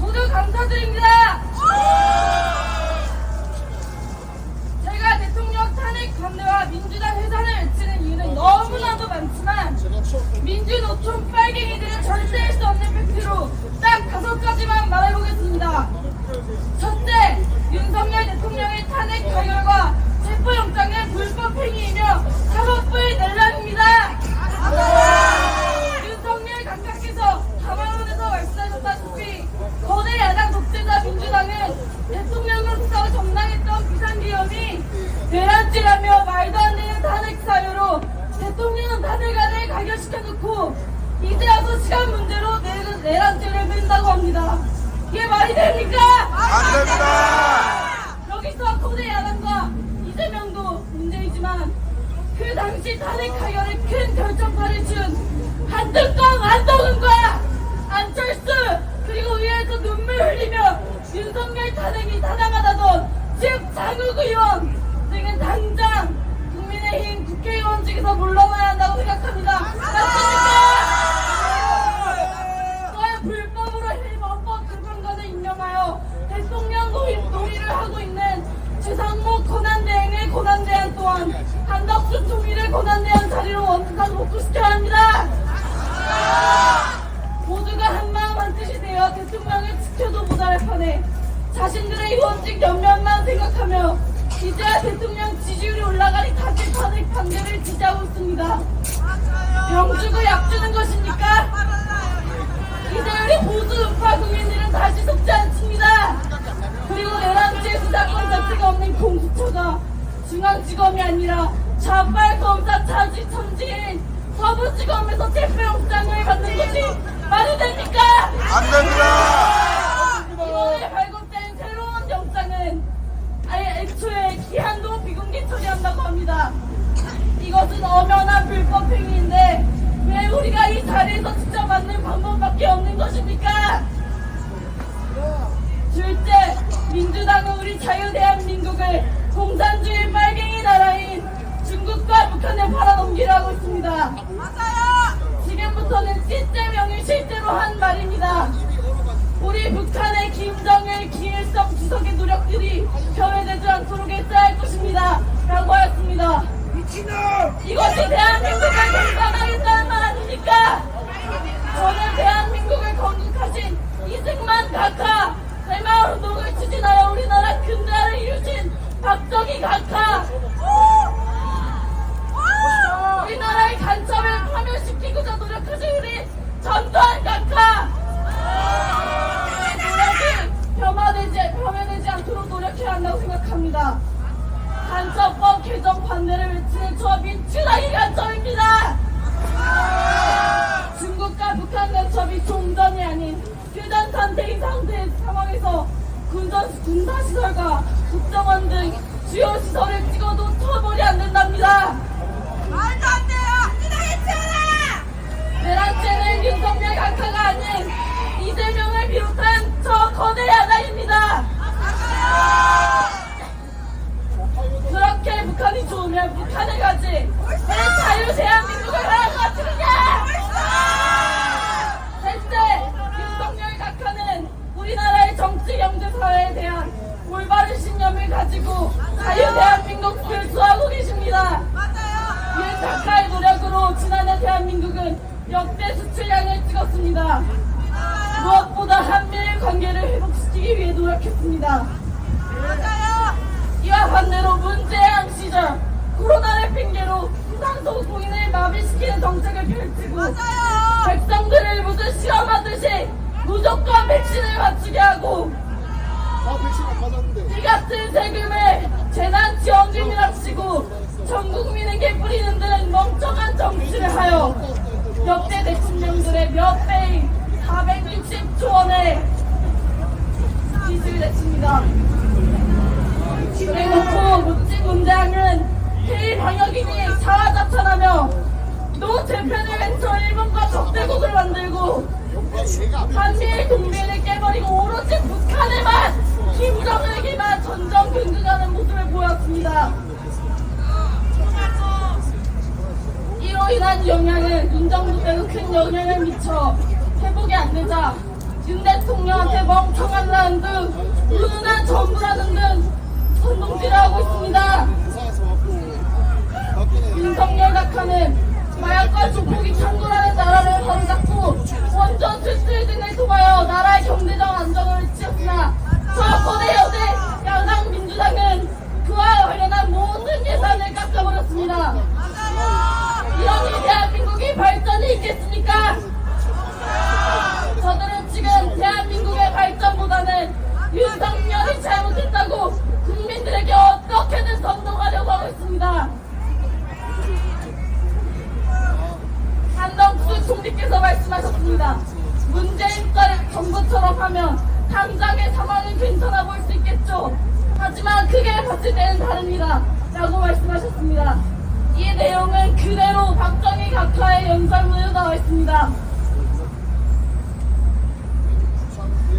모두 감사드립니다. 제가 대통령 탄핵 반대와 민주당 해산을 외치는 이유는 너무나도 많지만 민주노총 빨갱이들은 절대할 수 없는 팩트로 딱 5가지만 말해보겠습니다. 첫째, 윤석열 대통령의 탄핵 가결과 체포영장은 불법행위이며 사법부의 내란입니다. 윤석열 각하께서 담화문에서 말씀하셨다시피 거대 야당 독재자 민주당은 대통령으로서 정당했던 비상기염이 내란죄라며 말도 안 되는 탄핵 사유로 대통령 탄핵안을 가결시켜놓고 이제 와서 시간 문제로 내란죄를 뺀다고 합니다. 이게 말이 됩니까? 안 됩니다. 여기서 거대 야당과 이재명도 문제이지만 그 당시 탄핵 가결에 큰 결정판을 준 한덕광, 안동훈과 안철수 그리고 의회에서 눈물 흘리며 윤석열 탄핵이 타당하다던 즉 장욱 의원 등은 당장 국민의힘 국회의원직에서 물러나야 한다고 생각합니다. 맞습니까? 또한 불법으로 헌법 재판관을 임명하여 대통령 놀이를 하고 있는 최상목 권한대행의 권한대행 또한 한덕수 총리를 권한대행 자리로 원칙하게 복구시켜야 합니다. 모두가 한마음 한뜻이 되어 대통령을 지켜도 모자랄 판에 자신들의 의원직 연면만 생각하며 이제야 대통령 지지율이 올라가니 다시 탄핵 판결을 지지하고 있습니다. 병 주고 약 주는 것입니까? 이제 우리 보수 우파 국민들은 다시 속지 않습니다. 그리고 내란죄 수사권 자체가 없는 공수처가 중앙지검이 아니라 좌빨 검사 차지 천지인 서부지검에서 체포영장을 받는 것이 말이 됩니까? 안 됩니다. 이번에 발급된 새로운 영장은 아예 애초에 기한도 비공개 처리한다고 합니다. 이것은 엄연한 불법 행위인데 왜 우리가 이 자리에서 직접 맞는 방법밖에 없는 것입니까? 둘째, 민주당은 우리 자유대한민국을 공산주의 빨갱이 나라인 중국과 북한에 팔아넘기려 하고 있습니다. 맞아요! 지금부터는 시제명이 실제로 한 말입니다. 우리 북한의 김정일, 김일성 주석의 노력들이 변해되지 않도록 했어야 할 것입니다. 라고 하였습니다. 이것이 대한민국을 건강하겠다는 말 아닙니까? 저는 대한민국을 건국하신 이승만 각하, 새마을운동을 추진하여 우리나라 근대화를 이루신 박정희 각하, 우리나라의 간첩을 파멸시키고자 노력하신 우리 전두환 각하, 노력이 폄하되지 않도록 노력해야 한다고 생각합니다. 간첩법 개정 반대를 외치는 저 민주당이 간첩입니다. 중국과 북한 간첩이 종전이 아닌 휴전 상태인 상황에서 군사시설과 국정원 등 주요 시설을 찍어도 처벌이 안 된답니다. 말도 안 돼요! 이당의 채워라! 내란죄는 윤석열 각하가 아닌 이재명을 비롯한 저 거대 야당입니다. 그렇게 북한이 좋으면 북한에 가지 왜 자유 대한민국을 하는 것 같으느냐? 셋째, 윤석열 각하는 우리나라의 정치, 경제, 사회에 대한 올바른 신념을 가지고 자유 대한민국 불수하고 계십니다. 윤 각하의 노력으로 지난해 대한민국은 역대 수출량을 찍었습니다. 무엇보다 한미일 관계를 회복시키기 위해 노력했습니다. 이와 반대로 문재양 시절 코로나를 핑계로 수상소국공인을 마비시키는 정책을 펼치고 백성들을 무슨 실험하듯이 무조건 백신을 맞추게 하고 이 같은 세금을 재난지원금이라 치고 전 국민에게 뿌리는 데는 멍청한 정치를 하여 역대 대통령들의 몇 배인 460조 원의 빚을 냈습니다. 그래놓고 문재양은 K-방역인이 자화자찬하며 노재팬을 외쳐 일본과 적대국을 만들고 한미일 동맹을 깨버리고 오로지 북한에만 김정은에게만 전전긍긍하는 모습을 보였습니다. 이로 인한 영향은 윤정부 때도 큰 영향을 미쳐 회복이 안 되자 윤 대통령한테 멍청하다는 등 은은한 전부라는 등 선동질을 하고 있습니다. 윤석열 각하는 마약과 조폭이 창궐하는 나라를 바로잡고 원전 수출 등을 통하여 나라의 경제적 안정을 지켰으나 저 거대 여대 야당 민주당은 그와 관련한 모든 예산을 깎아버렸습니다. 이러니 대한민국이 발전이 있겠습니까? 저들은 지금 대한민국의 발전보다는 윤석열이 잘못했다고 국민들에게 어떻게든 선동하려고 하고 있습니다. 한덕수 총리께서 말씀하셨습니다. 문재인 정부처럼 하면 당장의 상황은 괜찮아 보일 수 있겠죠. 하지만 크게 봤을 때는 다릅니다. 라고 말씀하셨습니다. 이 내용은 그대로 박정희 각하의 연설문에 나와 있습니다.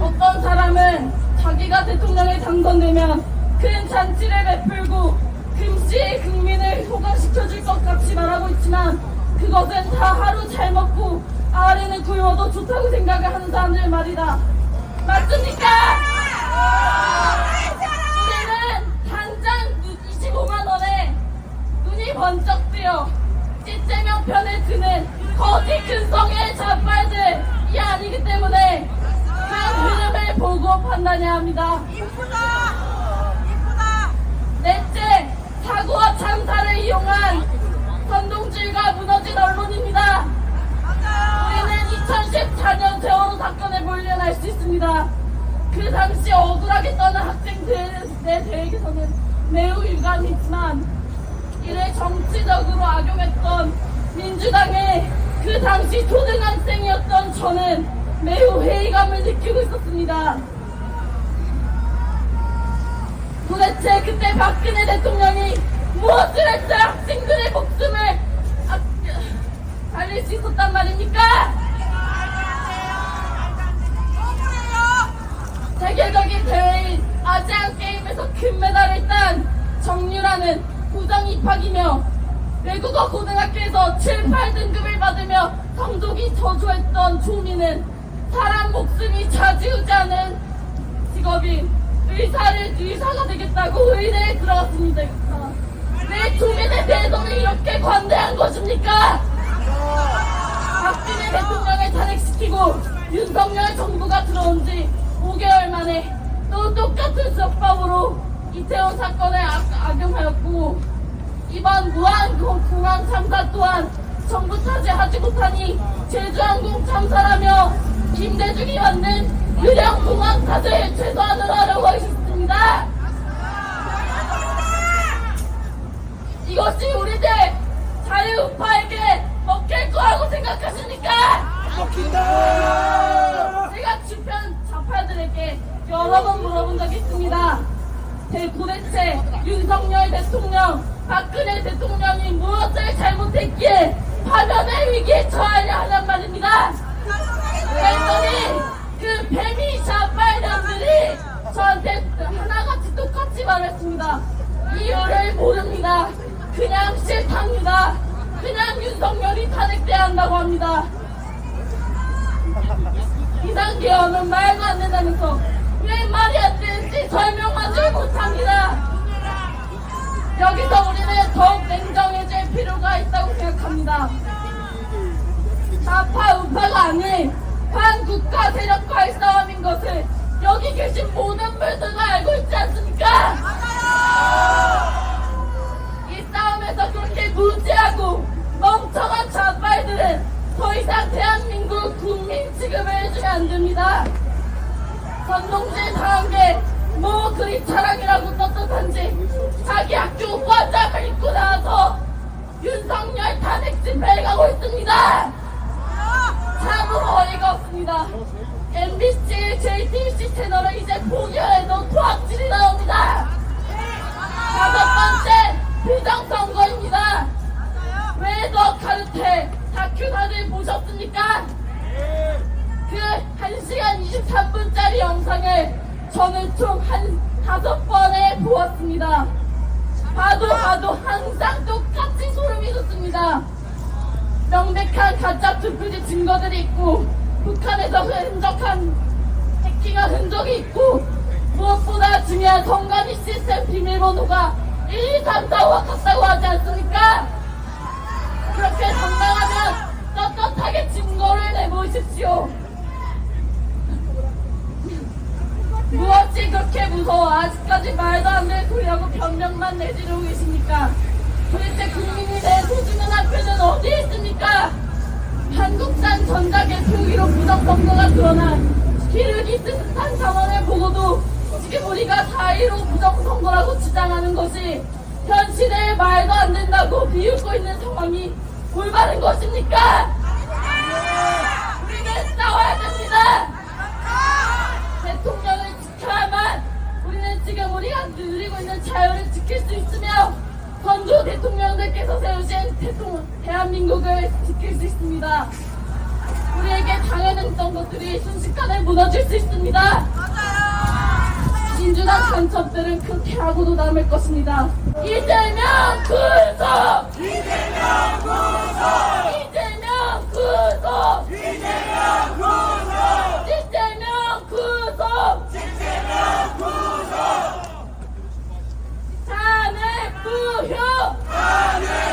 어떤 사람은 자기가 대통령에 당선되면 큰 잔치를 베풀고 금시에 국민을 호강시켜줄 것 같이 말하고 있지만 그것은 다 하루 잘 먹고 아래는 굶어도 좋다고 생각을 하는 사람들 말이다. 맞습니까? 우리는 당장 25만 원에 눈이 번쩍 뜨여 이재명 편을 드는 거지 근성의 좌빨들이 아니기 때문에 그 흐름을 보고 판단해야 합니다. 넷째, 사고와 참사를 이용한 선동질과 무너진 언론입니다. 우리는 2014년 세월호 사건의 본련을 알 수 있습니다. 그 당시 억울하게 떠난 학생들에 대해서는 매우 유감이지만 이를 정치적으로 악용했던 민주당의 그 당시 초등학생이었던 저는 매우 회의감을 느끼고 있었습니다. 도대체 그때 박근혜 대통령이 무엇을 했어야 학생들의 목숨을 살릴 수 있었단 말입니까? 세계적인 대회인 아시안 게임에서 금메달을 딴 정유라는 부정 입학이며 외국어 고등학교에서 7, 8등급을 받으며 성적이 저조했던 조미는 사람 목숨이 좌지우지하는 직업인 의사가 되겠다고 의대에 들어갔습니다. 왜 조민에 대해서는 이렇게 관대한 것입니까? 박근혜 대통령을 탄핵시키고 윤석열 정부가 들어온 지 5개월 만에 또 똑같은 수법으로 이태원 사건을 악용하였고 이번 무한공항 참사 또한 정부 탓을 못하니 제주항공 참사라며 김대중이 만든 유령공항 탓을 최소한으로 하려고 하셨습니다. 이것이 우리들 자유우파에게 먹힐 거라고 생각하십니까? 먹힌다! 제가 주변 좌파들에게 여러 번 물어본 적이 있습니다. 도대체 윤석열 대통령, 박근혜 대통령이 무엇을 잘못했기에 파면의 위기에 처하려 하냔 말입니다. 그랬더니 그 뱀이 좌빨들이 저한테 하나같이 똑같이 말했습니다. 이유를 모릅니다. 그냥 싫답니다. 그냥 윤석열이 탄핵돼야 한다고 합니다. 비상계엄은 말도 안 된다면서 왜 말이 안 되는지 설명하지 못합니다. 여기서 우리는 더욱 냉정해질 필요가 있다고 생각합니다. 좌파 우파가 아닌 반국가 세력과의 싸움인 것을 여기 계신 모든 분들과 알고 있지 않습니까? 이 싸움에서 그렇게 무지하고 멍청한 좌빨들은 더 이상 대한민국 국민 취급을 해주면 안 됩니다. 선동질 당한 게 뭐 그리 자랑이라고 떳떳한지 자기 학교 과장을 입고 나와서 윤석열 탄핵 집회를 가고 있습니다. 참으로 어이가 없습니다. MBC, JTBC 채널을 이제 포기해도 토악질이 나옵니다. 다섯 번째, 부정선거입니다. 왜 더 카르텔 다큐 다들 보셨습니까? 그 1시간 23분짜리 영상을 저는 총 한 5번에 보았습니다. 봐도 항상 똑같이 소름이 돋습니다. 명백한 가짜 투표지 증거들이 있고 북한에서 흔적한 해킹한 흔적이 있고 무엇보다 중요한 선관위 시스템 비밀번호가 1, 2, 3, 4, 5가 같다고 하지 않습니까? 그렇게 당당하면 떳떳하게 증거를 내보십시오. 무엇이 그렇게 무서워 아직까지 말도 안 되는 소리하고 변명만 내지르고 계십니까? 도대체 국민이 내 소중한 학교는 어디에 있습니까? 한국산 전자계 표기로 부정선거가 드러난 키르기스스탄 상황을 보고도 지금 우리가 4.15 부정선거라고 주장하는 것이 현 시대에 말도 안 된다고 비웃고 있는 상황이 올바른 것입니까? 우리는 싸워야 됩니다. 대통령을 지켜야만 우리는 지금 우리가 누리고 있는 자유를 지킬 수 있으며 선조 대통령들께서 세우신 대한민국을 지킬 수 있습니다. 우리에게 당연했던 것들이 순식간에 무너질 수 있습니다. 민주당 간첩들은 그렇게하고도 남을 것입니다. 이재명 구속! 이재명 구속! 이재명 구속! 이재명 구속! 이재명 구속! 이재명 구속! 탄핵 부효! 탄핵